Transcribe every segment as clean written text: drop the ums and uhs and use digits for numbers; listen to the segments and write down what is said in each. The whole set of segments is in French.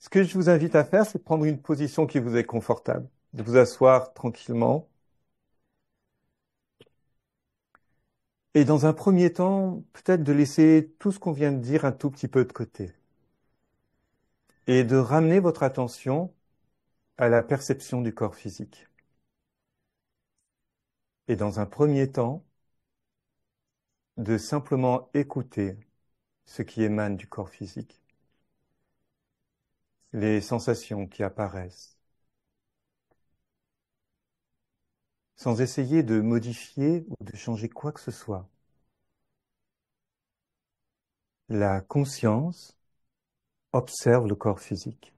Ce que je vous invite à faire, c'est de prendre une position qui vous est confortable, de vous asseoir tranquillement. Et dans un premier temps, peut-être de laisser tout ce qu'on vient de dire un tout petit peu de côté. Et de ramener votre attention à la perception du corps physique. Et dans un premier temps, de simplement écouter ce qui émane du corps physique. Les sensations qui apparaissent. Sans essayer de modifier ou de changer quoi que ce soit. La conscience observe le corps physique.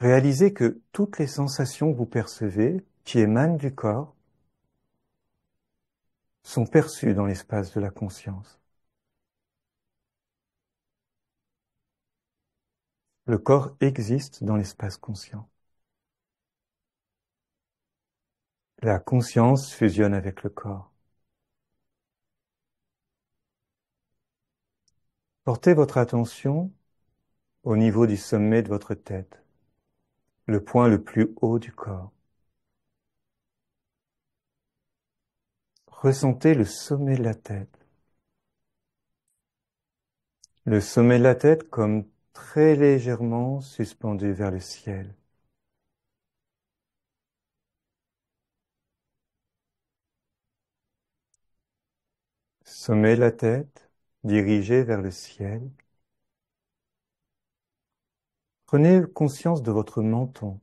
Réalisez que toutes les sensations que vous percevez, qui émanent du corps, sont perçues dans l'espace de la conscience. Le corps existe dans l'espace conscient. La conscience fusionne avec le corps. Portez votre attention au niveau du sommet de votre tête, le point le plus haut du corps. Ressentez le sommet de la tête. Le sommet de la tête comme très légèrement suspendu vers le ciel. Sommet de la tête, dirigé vers le ciel. Prenez conscience de votre menton.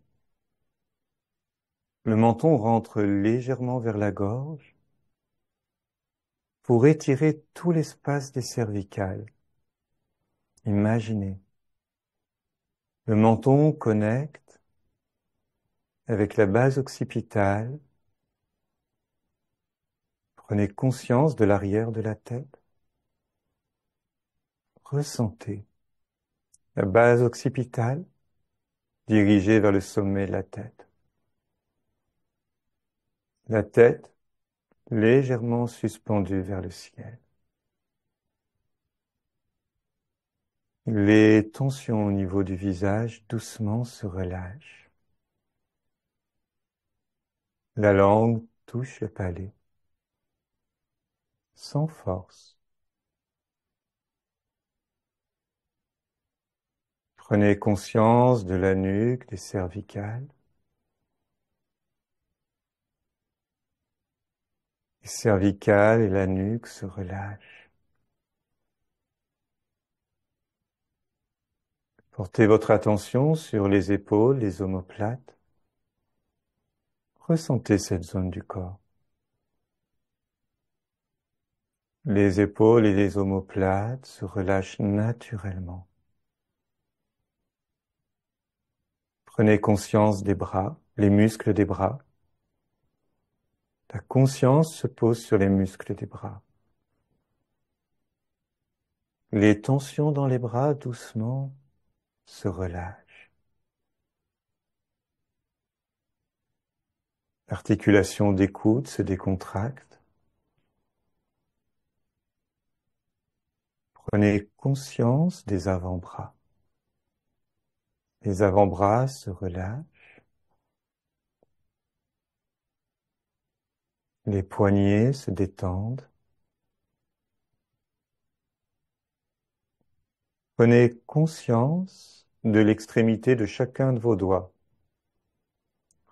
Le menton rentre légèrement vers la gorge pour étirer tout l'espace des cervicales. Imaginez. Le menton connecte avec la base occipitale. Prenez conscience de l'arrière de la tête. Ressentez la base occipitale dirigée vers le sommet de la tête. La tête légèrement suspendue vers le ciel. Les tensions au niveau du visage doucement se relâchent. La langue touche le palais, sans force. Prenez conscience de la nuque, des cervicales. Les cervicales et la nuque se relâchent. Portez votre attention sur les épaules, les omoplates. Ressentez cette zone du corps. Les épaules et les omoplates se relâchent naturellement. Prenez conscience des bras, les muscles des bras. La conscience se pose sur les muscles des bras. Les tensions dans les bras doucement se relâchent. L'articulation des coudes se décontracte. Prenez conscience des avant-bras. Les avant-bras se relâchent. Les poignets se détendent. Prenez conscience de l'extrémité de chacun de vos doigts.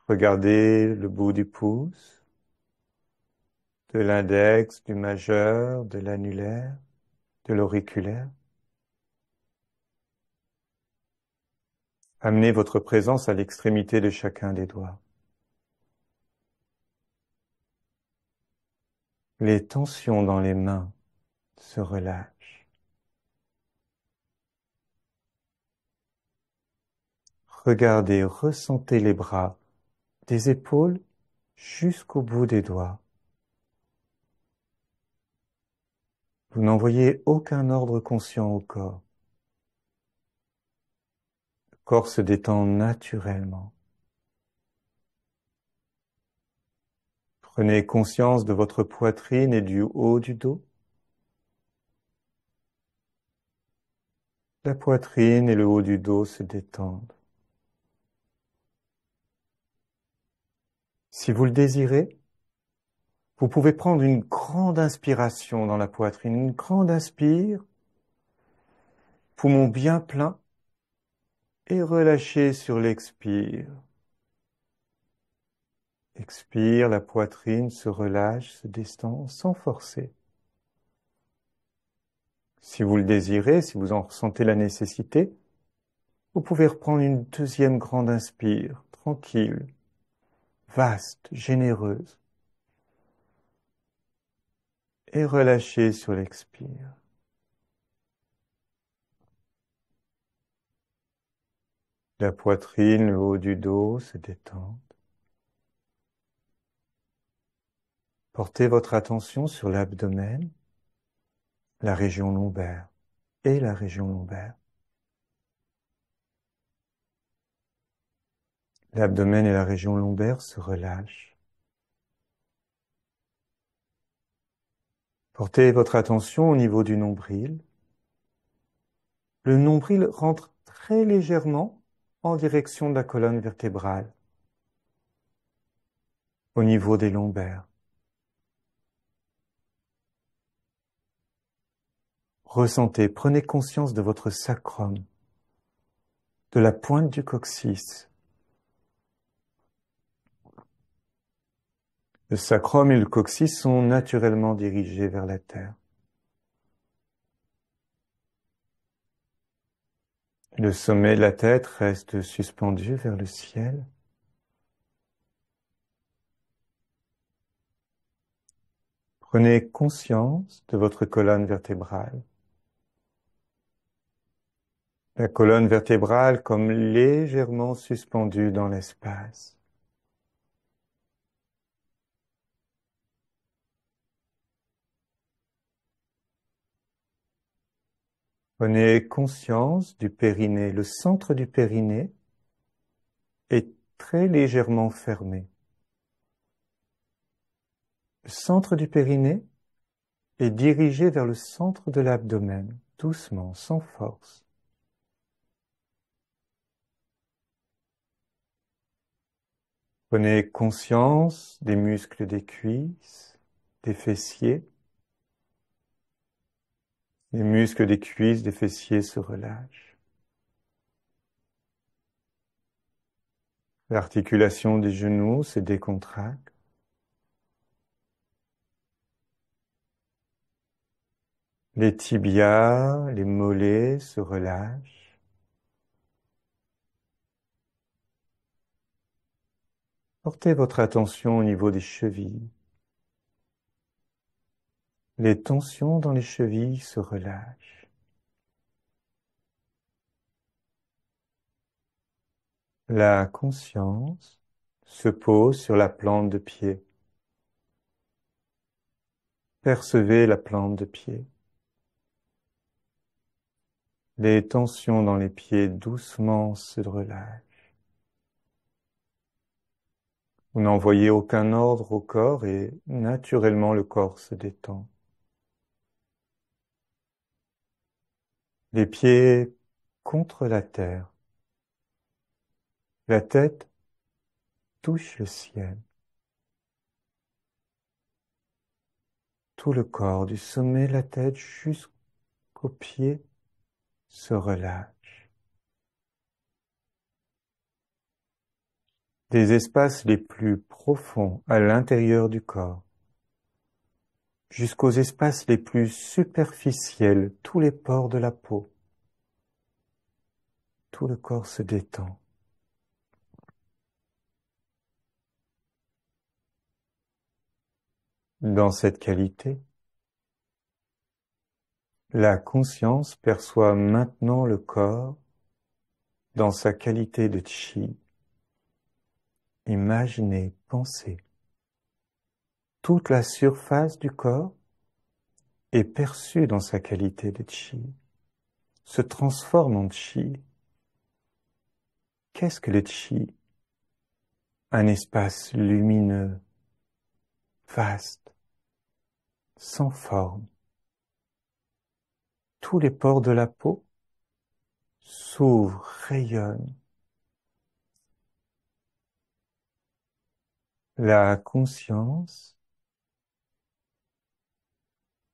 Regardez le bout du pouce, de l'index, du majeur, de l'annulaire, de l'auriculaire. Amenez votre présence à l'extrémité de chacun des doigts. Les tensions dans les mains se relâchent. Regardez, ressentez les bras, des épaules jusqu'au bout des doigts. Vous n'envoyez aucun ordre conscient au corps. Le corps se détend naturellement. Prenez conscience de votre poitrine et du haut du dos. La poitrine et le haut du dos se détendent. Si vous le désirez, vous pouvez prendre une grande inspiration dans la poitrine, une grande inspire, poumon bien plein, et relâchez sur l'expire. Expire, la poitrine se relâche, se distend sans forcer. Si vous le désirez, si vous en ressentez la nécessité, vous pouvez reprendre une deuxième grande inspire, tranquille, vaste, généreuse, et relâchez sur l'expire. La poitrine, le haut du dos se détendent. Portez votre attention sur l'abdomen, la région lombaire et la région lombaire. L'abdomen et la région lombaire se relâchent. Portez votre attention au niveau du nombril. Le nombril rentre très légèrement en direction de la colonne vertébrale, au niveau des lombaires. Ressentez, prenez conscience de votre sacrum, de la pointe du coccyx. Le sacrum et le coccyx sont naturellement dirigés vers la terre. Le sommet de la tête reste suspendu vers le ciel. Prenez conscience de votre colonne vertébrale. La colonne vertébrale comme légèrement suspendue dans l'espace. Prenez conscience du périnée. Le centre du périnée est très légèrement fermé. Le centre du périnée est dirigé vers le centre de l'abdomen, doucement, sans force. Prenez conscience des muscles des cuisses, des fessiers. Les muscles des cuisses, des fessiers se relâchent. L'articulation des genoux se décontracte. Les tibias, les mollets se relâchent. Portez votre attention au niveau des chevilles. Les tensions dans les chevilles se relâchent. La conscience se pose sur la plante de pied. Percevez la plante de pied. Les tensions dans les pieds doucement se relâchent. Vous n'envoyez aucun ordre au corps et naturellement le corps se détend. Les pieds contre la terre. La tête touche le ciel. Tout le corps, du sommet de la tête jusqu'aux pieds, se relâche. Des espaces les plus profonds à l'intérieur du corps, jusqu'aux espaces les plus superficiels, tous les pores de la peau. Tout le corps se détend. Dans cette qualité, la conscience perçoit maintenant le corps dans sa qualité de chi. Imaginez, pensez. Toute la surface du corps est perçue dans sa qualité de chi, se transforme en chi. Qu'est-ce que le chi? Un espace lumineux, vaste, sans forme. Tous les pores de la peau s'ouvre, rayonne. La conscience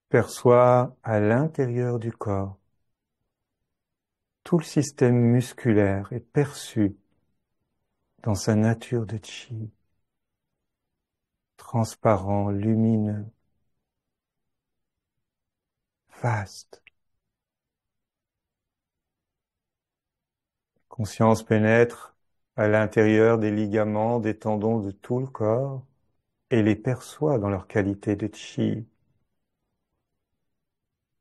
perçoit à l'intérieur du corps. Tout le système musculaire est perçu dans sa nature de chi, transparent, lumineux, vaste. Conscience pénètre à l'intérieur des ligaments, des tendons de tout le corps et les perçoit dans leur qualité de chi,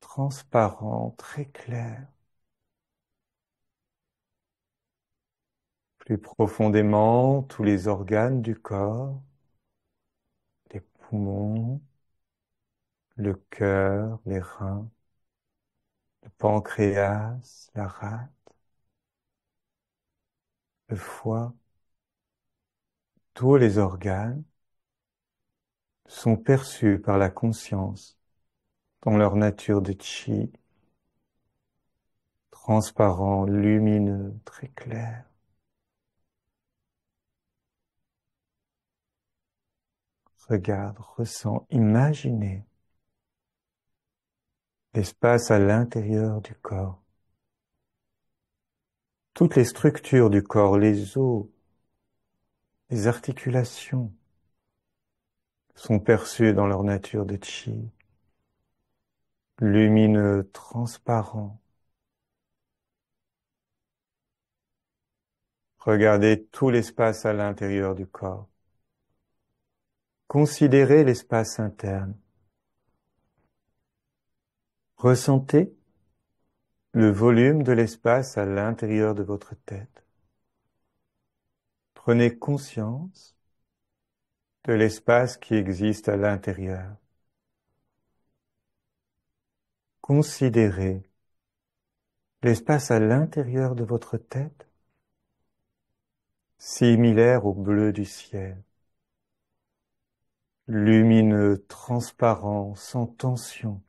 transparent, très clair. Plus profondément, tous les organes du corps, les poumons, le cœur, les reins, le pancréas, la rate, le foie, tous les organes sont perçus par la conscience dans leur nature de chi, transparent, lumineux, très clair. Regarde, ressens, imaginez l'espace à l'intérieur du corps. Toutes les structures du corps, les os, les articulations sont perçues dans leur nature de chi, lumineux, transparent. Regardez tout l'espace à l'intérieur du corps. Considérez l'espace interne. Ressentez le volume de l'espace à l'intérieur de votre tête. Prenez conscience de l'espace qui existe à l'intérieur. Considérez l'espace à l'intérieur de votre tête, similaire au bleu du ciel, lumineux, transparent, sans tension.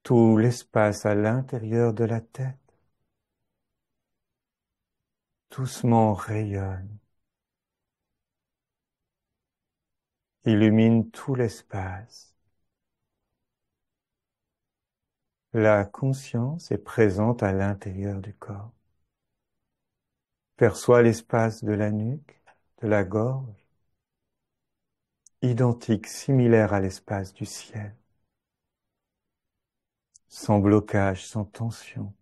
Tout l'espace à l'intérieur de la tête, doucement rayonne, illumine tout l'espace. La conscience est présente à l'intérieur du corps. Perçoit l'espace de la nuque, de la gorge, identique, similaire à l'espace du ciel, sans blocage, sans tension.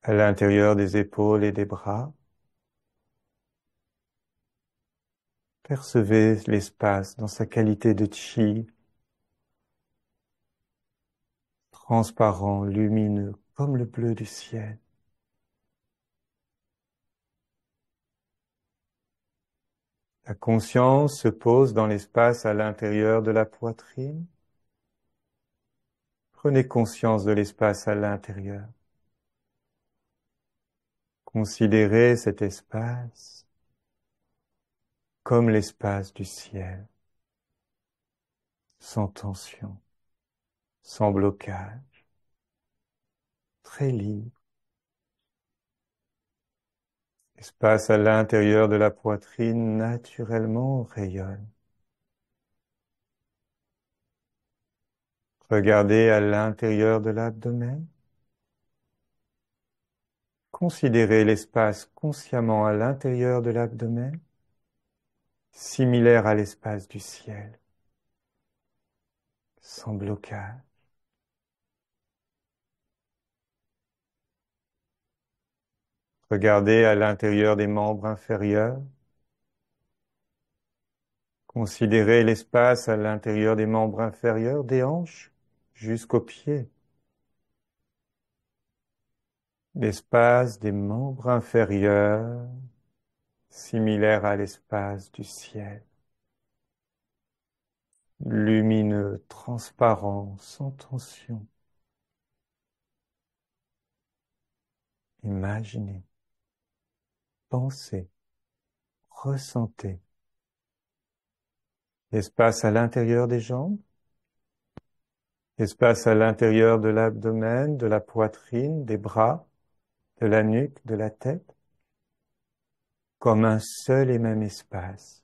À l'intérieur des épaules et des bras, percevez l'espace dans sa qualité de chi, transparent, lumineux, comme le bleu du ciel. La conscience se pose dans l'espace à l'intérieur de la poitrine. Prenez conscience de l'espace à l'intérieur. Considérez cet espace comme l'espace du ciel, sans tension, sans blocage, très libre. L'espace à l'intérieur de la poitrine naturellement rayonne. Regardez à l'intérieur de l'abdomen. Considérez l'espace consciemment à l'intérieur de l'abdomen, similaire à l'espace du ciel, sans blocage. Regardez à l'intérieur des membres inférieurs. Considérez l'espace à l'intérieur des membres inférieurs, des hanches jusqu'aux pieds. L'espace des membres inférieurs, similaire à l'espace du ciel. Lumineux, transparent, sans tension. Imaginez, pensez, ressentez. L'espace à l'intérieur des jambes, Espace à l'intérieur de l'abdomen, de la poitrine, des bras, de la nuque, de la tête, comme un seul et même espace.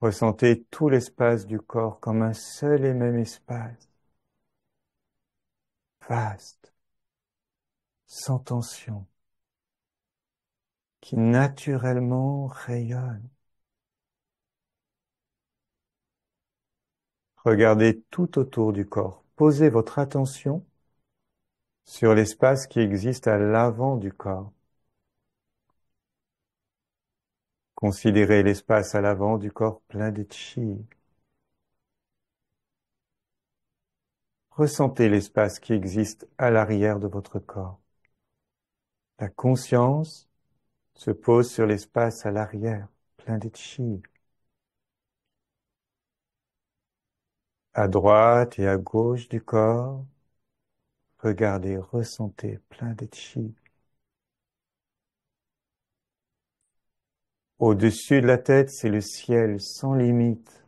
Ressentez tout l'espace du corps comme un seul et même espace, vaste, sans tension, qui naturellement rayonne. Regardez tout autour du corps. Posez votre attention sur l'espace qui existe à l'avant du corps. Considérez l'espace à l'avant du corps plein de chi. Ressentez l'espace qui existe à l'arrière de votre corps. La conscience se pose sur l'espace à l'arrière, plein de chi. À droite et à gauche du corps, regardez, ressentez plein de chi. Au-dessus de la tête, c'est le ciel sans limite,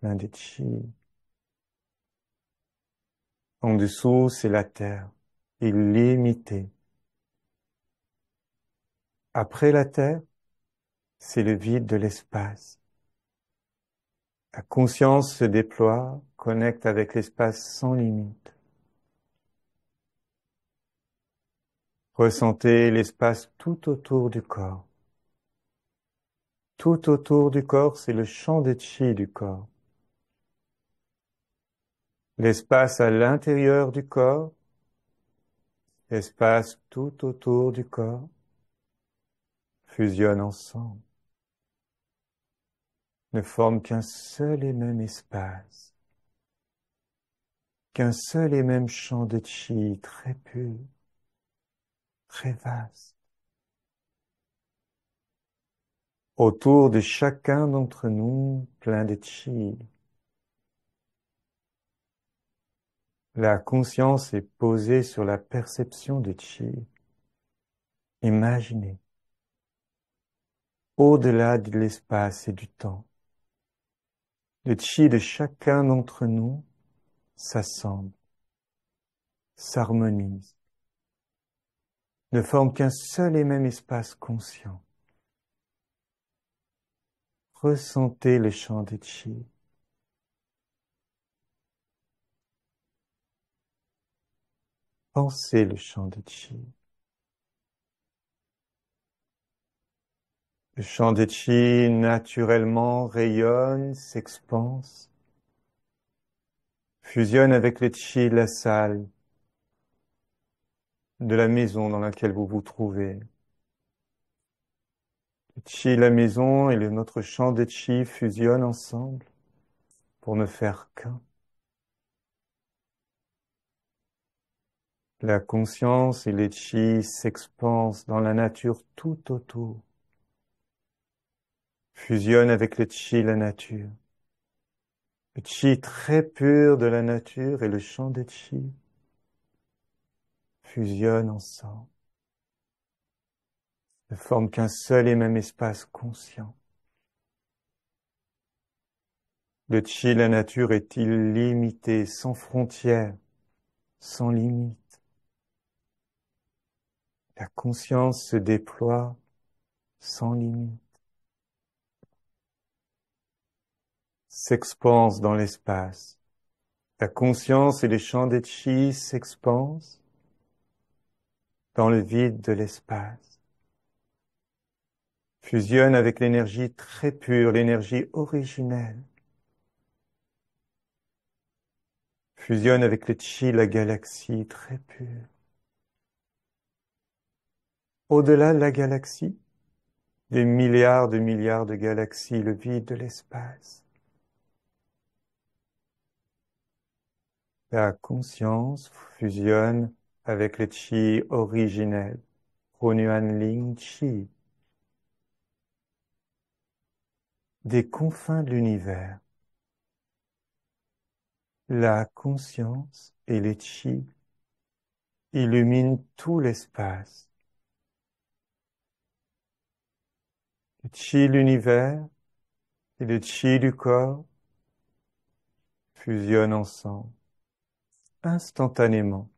plein de chi. En dessous, c'est la terre, illimitée. Après la terre, c'est le vide de l'espace. La conscience se déploie, connecte avec l'espace sans limite. Ressentez l'espace tout autour du corps. Tout autour du corps, c'est le champ de chi du corps. L'espace à l'intérieur du corps, l'espace tout autour du corps, fusionnent ensemble, ne forment qu'un seul et même espace, qu'un seul et même champ de chi très pur, très vaste. Autour de chacun d'entre nous, plein de chi. La conscience est posée sur la perception de chi. Imaginez, au-delà de l'espace et du temps, le chi de chacun d'entre nous s'assemble, s'harmonise, ne forme qu'un seul et même espace conscient. Ressentez le champ de chi. Pensez le champ de chi. Le champ de chi naturellement rayonne, s'expanse, fusionne avec le chi de la salle, de la maison dans laquelle vous vous trouvez. Le chi de la maison et notre champ de chi fusionnent ensemble pour ne faire qu'un. La conscience et les chi s'expansent dans la nature tout autour, fusionnent avec le chi de la nature. Le chi très pur de la nature et le champ de chi fusionnent ensemble, ne forment qu'un seul et même espace conscient. Le chi de la nature est illimité, sans frontières, sans limite. La conscience se déploie sans limite, s'expanse dans l'espace. La conscience et les champs de chi s'expansent dans le vide de l'espace, fusionnent avec l'énergie très pure, l'énergie originelle, fusionne avec le chi, la galaxie très pure. Au-delà de la galaxie, des milliards de galaxies, le vide de l'espace. La conscience fusionne avec le chi originel, Hunyuan Ling Chi, des confins de l'univers. La conscience et le chi illuminent tout l'espace. Le chi de l'univers et le chi du corps fusionnent ensemble, instantanément,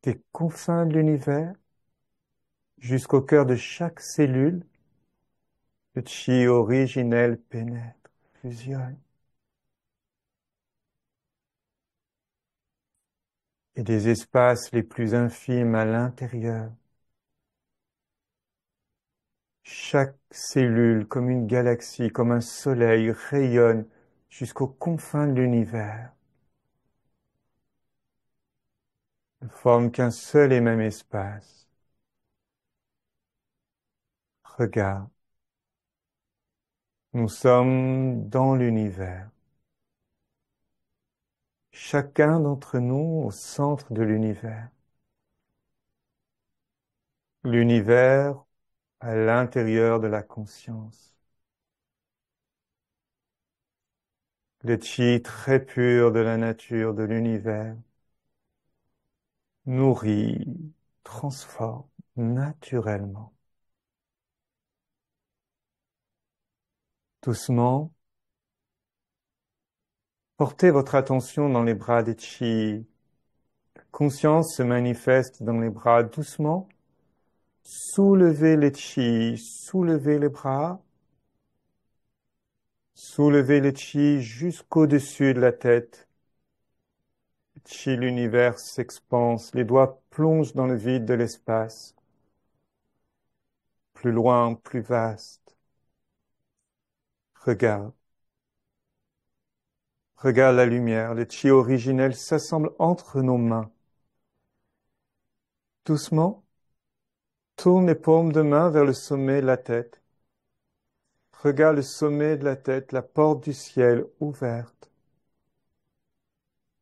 des confins de l'univers jusqu'au cœur de chaque cellule. Le chi originel pénètre, fusionne. Et des espaces les plus infimes à l'intérieur. Chaque cellule, comme une galaxie, comme un soleil, rayonne jusqu'aux confins de l'univers. Ne forment qu'un seul et même espace. Regarde, nous sommes dans l'univers. Chacun d'entre nous au centre de l'univers. L'univers à l'intérieur de la conscience. Le chi très pur de la nature, de l'univers, nourrit, transforme naturellement. Doucement, portez votre attention dans les bras des chi. La conscience se manifeste dans les bras doucement. Soulevez les chi, soulevez les bras. Soulevez le chi jusqu'au-dessus de la tête. Le chi, l'univers s'expanse. Les doigts plongent dans le vide de l'espace. Plus loin, plus vaste. Regarde. Regarde la lumière. Le chi originel s'assemble entre nos mains. Doucement, tourne les paumes de main vers le sommet de la tête. Regarde le sommet de la tête, la porte du ciel ouverte.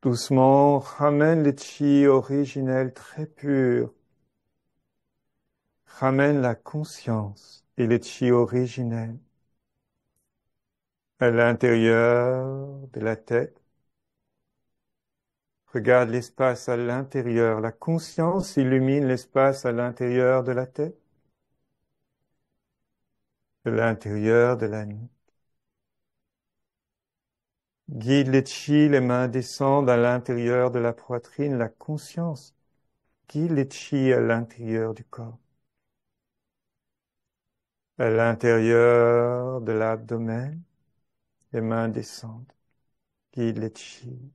Doucement, ramène le chi originel très pur. Ramène la conscience et le chi originel à l'intérieur de la tête. Regarde l'espace à l'intérieur. La conscience illumine l'espace à l'intérieur de la tête, de l'intérieur de la nuque. Guide les chi, les mains descendent à l'intérieur de la poitrine. La conscience guide les chi à l'intérieur du corps. À l'intérieur de l'abdomen, les mains descendent. Guide les chi.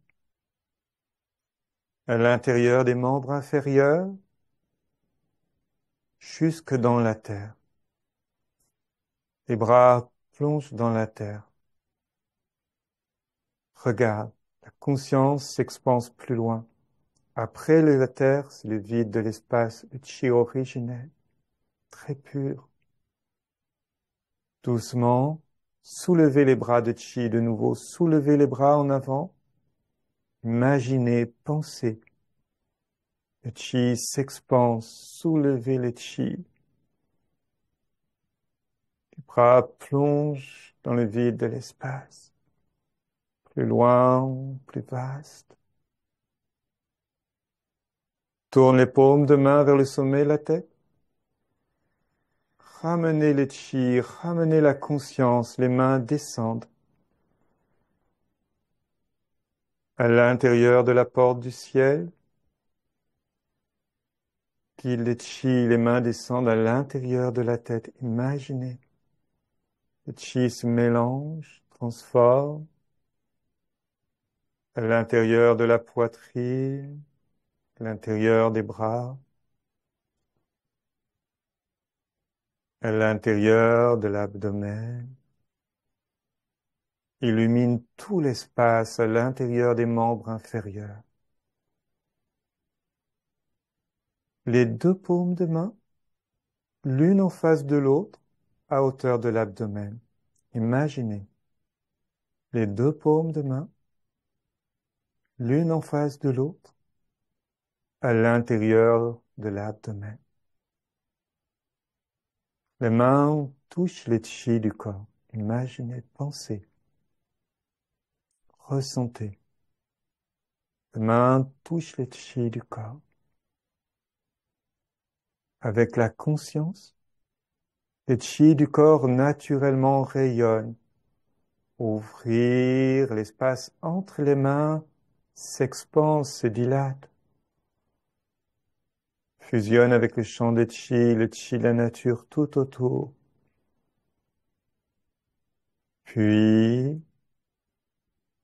À l'intérieur des membres inférieurs, jusque dans la terre. Les bras plongent dans la terre. Regarde, la conscience s'expanse plus loin. Après la terre, c'est le vide de l'espace, le chi originel, très pur. Doucement, soulevez les bras de chi de nouveau, soulevez les bras en avant. Imaginez, pensez. Le chi s'expanse, soulevez le chi. Les bras plongent dans le vide de l'espace. Plus loin, plus vaste. Tourne les paumes de main vers le sommet de la tête. Ramenez les chi, ramenez la conscience, les mains descendent. À l'intérieur de la porte du ciel, guide les chi, les mains descendent à l'intérieur de la tête. Imaginez. Le chi se mélange, transforme. À l'intérieur de la poitrine, à l'intérieur des bras, à l'intérieur de l'abdomen. Illumine tout l'espace à l'intérieur des membres inférieurs. Les deux paumes de main, l'une en face de l'autre, à hauteur de l'abdomen. Imaginez les deux paumes de main, l'une en face de l'autre, à l'intérieur de l'abdomen. Les mains touchent les chi du corps. Imaginez, pensez, ressentez. Les mains touchent les chi du corps. Avec la conscience, les chi du corps naturellement rayonnent, Ouvrir l'espace entre les mains, s'expanse, se dilate. Fusionne avec le champ de chi, le chi de la nature tout autour. Puis,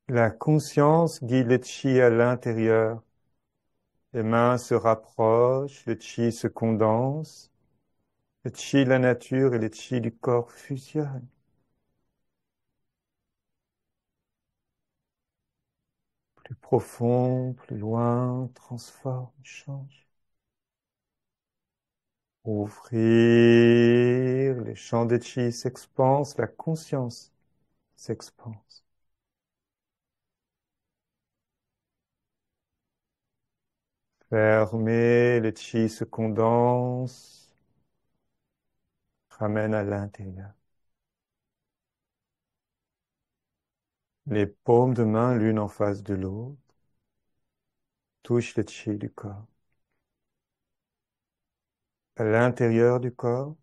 la conscience guide le chi à l'intérieur. Les mains se rapprochent, le chi se condense. Le chi de la nature et le chi du corps fusionnent. Plus profond, plus loin, transforme, change. Ouvrir, les champs de chi s'expansent, la conscience s'expanse. Fermer, le chi se condense, ramène à l'intérieur. Les paumes de main l'une en face de l'autre touchent le chi du corps. À l'intérieur du corps,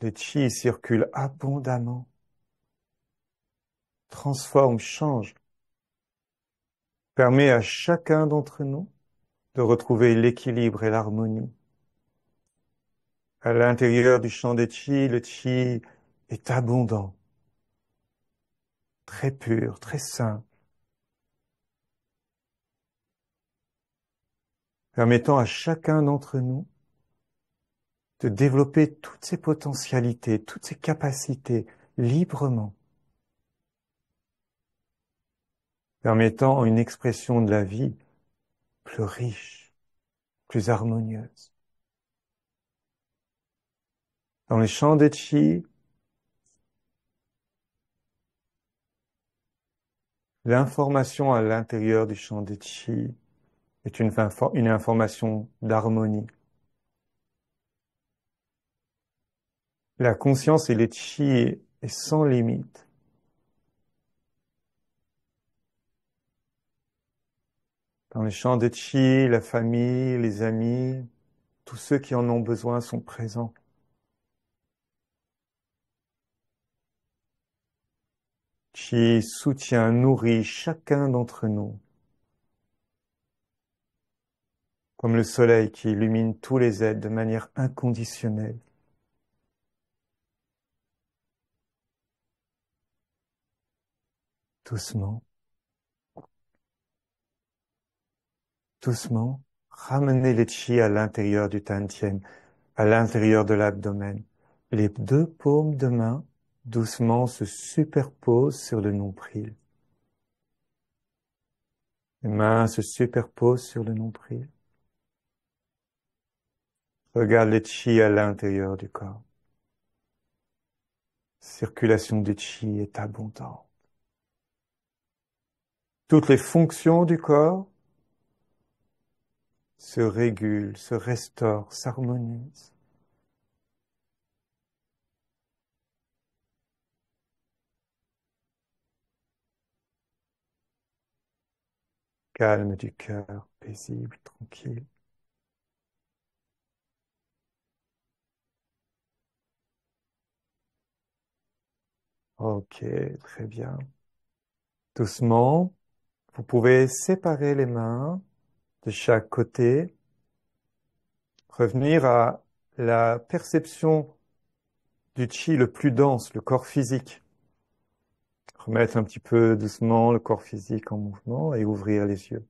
le chi circule abondamment, transforme, change, permet à chacun d'entre nous de retrouver l'équilibre et l'harmonie. À l'intérieur du champ de chi, le chi est abondant, très pur, très sain, permettant à chacun d'entre nous de développer toutes ses potentialités, toutes ses capacités librement, permettant une expression de la vie plus riche, plus harmonieuse. Dans les champs de chi, l'information à l'intérieur du champ de chi est une information d'harmonie. La conscience et le chi est sans limite. Dans les champs de chi, la famille, les amis, tous ceux qui en ont besoin sont présents. Chi soutient, nourrit chacun d'entre nous, comme le soleil qui illumine tous les êtres de manière inconditionnelle. Doucement, doucement, ramenez les chi à l'intérieur du tantien, à l'intérieur de l'abdomen. Les deux paumes de main, doucement, se superposent sur le nombril. Les mains se superposent sur le nombril. Regarde les chi à l'intérieur du corps. Circulation du chi est abondante. Toutes les fonctions du corps se régulent, se restaurent, s'harmonisent. Calme du cœur, paisible, tranquille. Ok, très bien. Doucement, vous pouvez séparer les mains de chaque côté, revenir à la perception du chi le plus dense, le corps physique. Remettre un petit peu doucement le corps physique en mouvement et ouvrir les yeux.